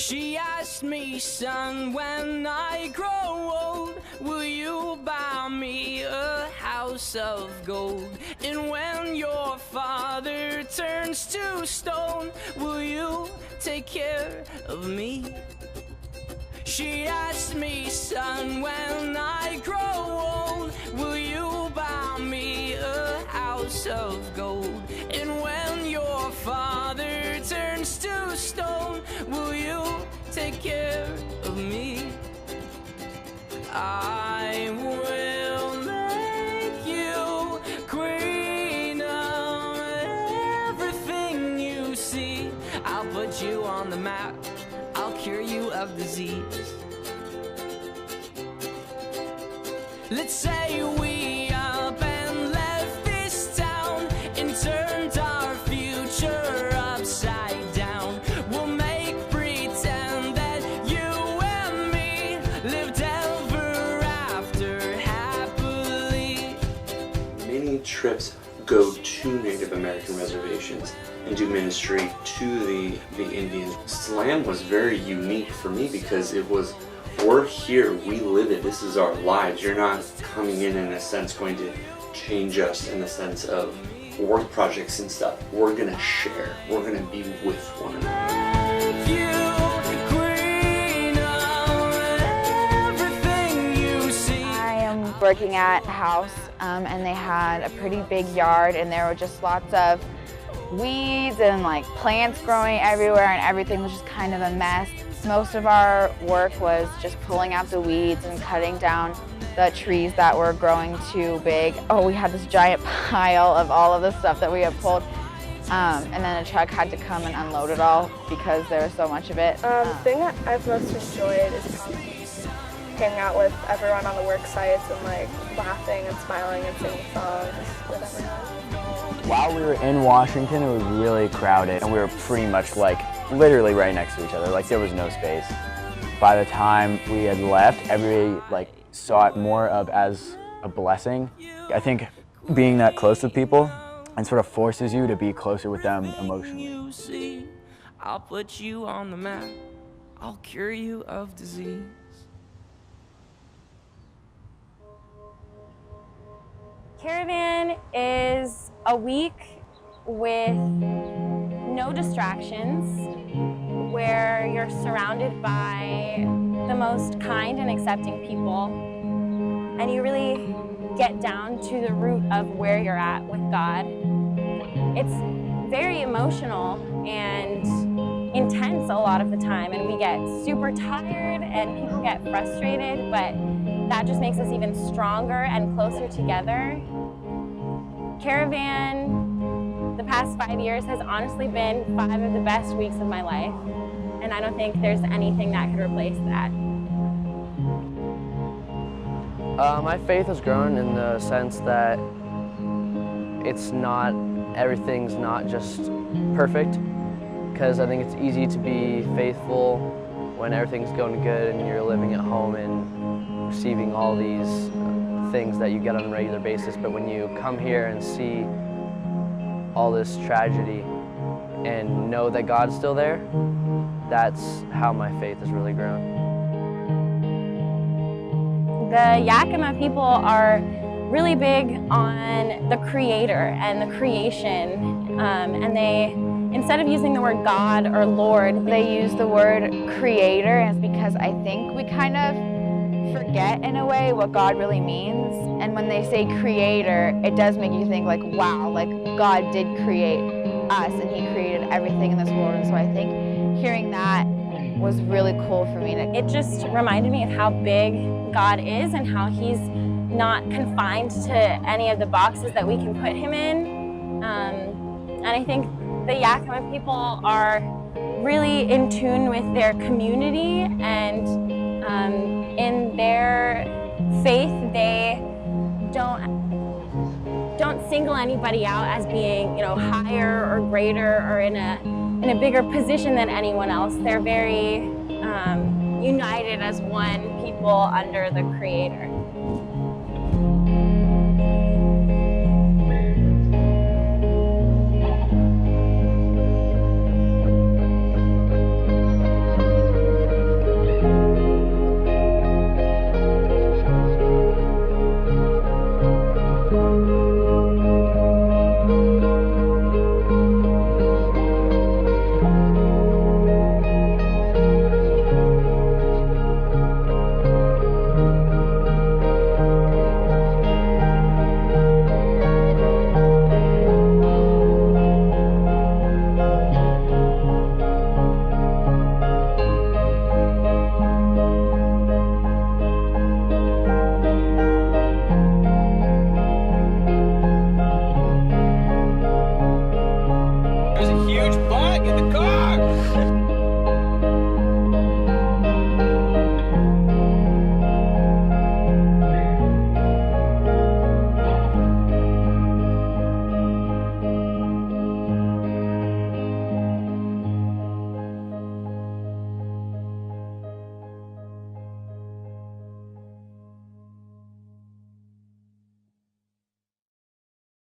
She asked me, son, when I grow old, will you buy me a house of gold? And when your father turns to stone, will you take care of me? She asked me, son, when I grow old, will you buy me a house of gold? And when your father turns to stone, will you take care of me? I will make you queen of everything you see. I'll put you on the map, I'll cure you of disease. Let's say we up and left this town and turned our future upside down. We'll make pretend that you and me lived ever after happily. Many trips go to Native American reservations and do ministry to the Indians. Slam was very unique for me because it was, we're here, we live it, this is our lives. You're not coming in a sense going to change us in the sense of work projects and stuff. We're gonna share, we're gonna be with one another. I am working at a house and they had a pretty big yard and there were just lots of weeds and like plants growing everywhere and everything was just kind of a mess. Most of our work was just pulling out the weeds and cutting down the trees that were growing too big. Oh, we had this giant pile of all of the stuff that we had pulled. And then a truck had to come and unload it all because there was so much of it. The thing that I've most enjoyed is probably hanging out with everyone on the work sites and like laughing and smiling and singing songs with everyone. While we were in Washington, it was really crowded and we were pretty much like literally right next to each other, like there was no space. By the time we had left, everybody like saw it more of as a blessing. I think being that close with people and sort of forces you to be closer with them emotionally. I'll put you on the map, I'll cure you of disease. Caravan is a week with no distractions, where you're surrounded by the most kind and accepting people, and you really get down to the root of where you're at with God. It's very emotional and intense a lot of the time, and we get super tired and people get frustrated, but that just makes us even stronger and closer together. Caravan, the past 5 years, has honestly been 5 of the best weeks of my life, and I don't think there's anything that could replace that. My faith has grown in the sense that everything's not just perfect, because I think it's easy to be faithful when everything's going good and you're living at home and receiving all these things that you get on a regular basis. But when you come here and see all this tragedy and know that God's still there, that's how my faith has really grown. The Yakima people are really big on the Creator and the creation, and they, instead of using the word God or Lord, They use the word creator, and it's because I think we kind of forget in a way what God really means. And when they say creator, it does make you think like, wow, like God did create us and he created everything in this world. And so I think hearing that was really cool for me. It just reminded me of how big God is and how he's not confined to any of the boxes that we can put him in. And I think the Yakima people are really in tune with their community, and in their faith they don't single anybody out as being, higher or greater or in a bigger position than anyone else. They're very united as one people under the Creator.